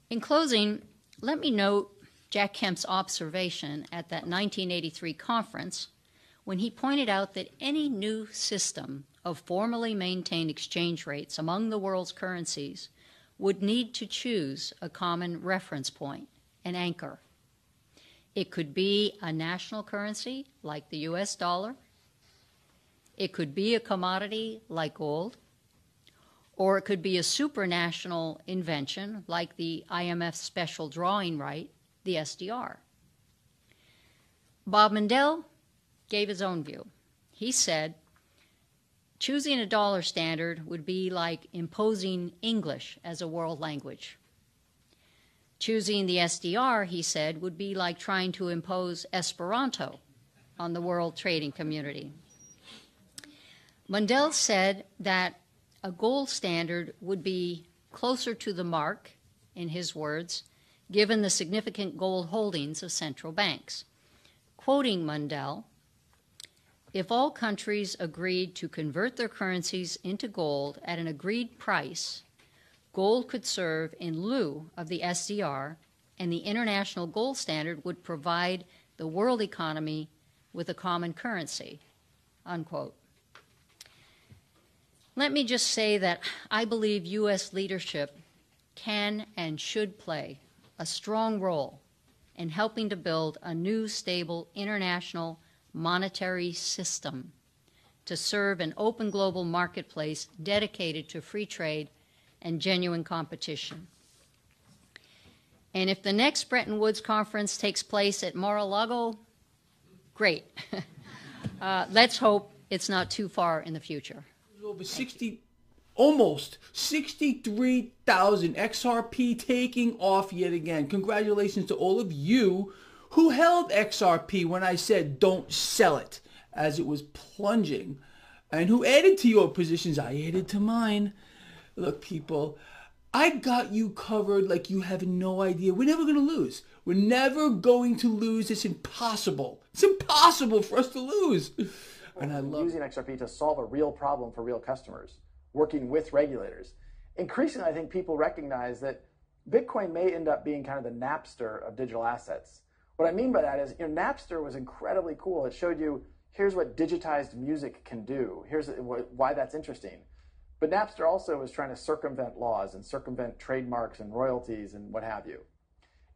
In closing, let me note Jack Kemp's observation at that 1983 conference when he pointed out that any new system of formally maintained exchange rates among the world's currencies would need to choose a common reference point, an anchor. It could be a national currency like the US dollar. It could be a commodity like gold. Or it could be a supranational invention like the IMF special drawing right, the SDR. Bob Mundell gave his own view. He said, choosing a dollar standard would be like imposing English as a world language. Choosing the SDR, he said, would be like trying to impose Esperanto on the world trading community. Mundell said that a gold standard would be closer to the mark, in his words, given the significant gold holdings of central banks. Quoting Mundell, if all countries agreed to convert their currencies into gold at an agreed price, gold could serve in lieu of the SDR, and the international gold standard would provide the world economy with a common currency, unquote. Let me just say that I believe U.S. leadership can and should play a strong role in helping to build a new, stable international monetary system to serve an open global marketplace dedicated to free trade and genuine competition. And if the next Bretton Woods conference takes place at Mar-a-Lago, great. Let's hope it's not too far in the future. Over 60, almost 63,000 XRP taking off yet again. Congratulations to all of you who held XRP when I said don't sell it as it was plunging, and who added to your positions. I added to mine. Look, people, I got you covered like you have no idea. We're never going to lose. We're never going to lose. It's impossible. It's impossible for us to lose. And I love using XRP to solve a real problem for real customers, working with regulators. Increasingly, I think people recognize that Bitcoin may end up being kind of the Napster of digital assets. What I mean by that is, Napster was incredibly cool. It showed you, here's what digitized music can do. Here's why that's interesting. But Napster also was trying to circumvent laws and circumvent trademarks and royalties and what have you.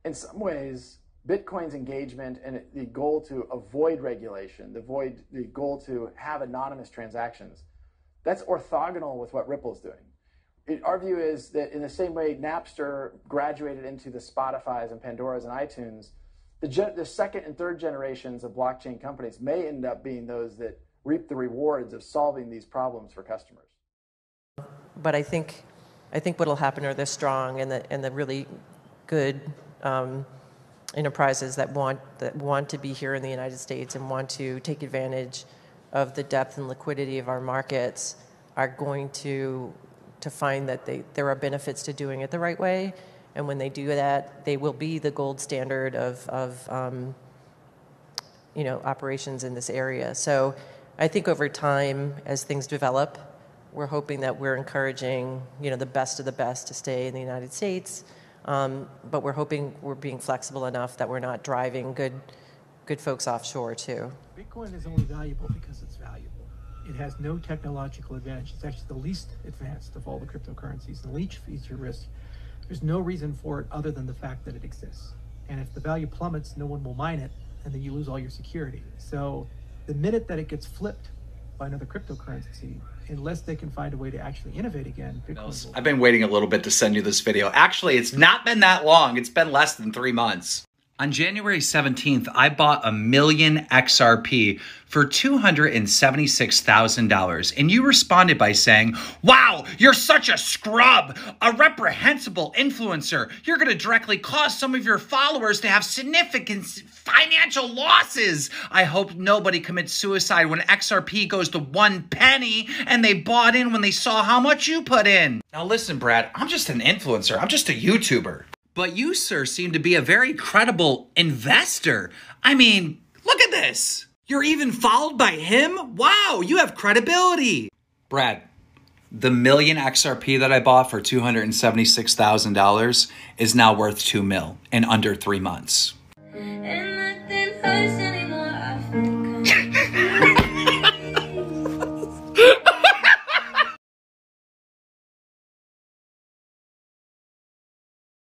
In some ways, Bitcoin's engagement and the goal to avoid regulation, the goal to have anonymous transactions, that's orthogonal with what Ripple's doing. Our view is that in the same way Napster graduated into the Spotifys and Pandoras and iTunes, the second and third generations of blockchain companies may end up being those that reap the rewards of solving these problems for customers. But I think what'll happen are the strong and the really good enterprises that want to be here in the United States and want to take advantage of the depth and liquidity of our markets are going to find that there are benefits to doing it the right way. And when they do that, they will be the gold standard of operations in this area. So I think over time, as things develop, we're hoping that we're encouraging the best of the best to stay in the United States. But we're hoping we're being flexible enough that we're not driving good folks offshore too. Bitcoin is only valuable because it's valuable. It has no technological advantage. It's actually the least advanced of all the cryptocurrencies, the least feature risk. There's no reason for it other than the fact that it exists. And if the value plummets, no one will mine it, and then you lose all your security. So the minute that it gets flipped by another cryptocurrency, unless they can find a way to actually innovate again, Bitcoin will... I've been waiting a little bit to send you this video. Actually, it's not been that long. It's been less than 3 months. On January 17th, I bought 1 million XRP for $276,000. And you responded by saying, wow, you're such a scrub, a reprehensible influencer. You're going to directly cause some of your followers to have significant financial losses. I hope nobody commits suicide when XRP goes to 1 penny and they bought in when they saw how much you put in. Now listen, Brad, I'm just an influencer. I'm just a YouTuber. But you, sir, seem to be a very credible investor. I mean, look at this. You're even followed by him? Wow, you have credibility. Brad, The million XRP that I bought for $276,000 is now worth $2 million in under 3 months.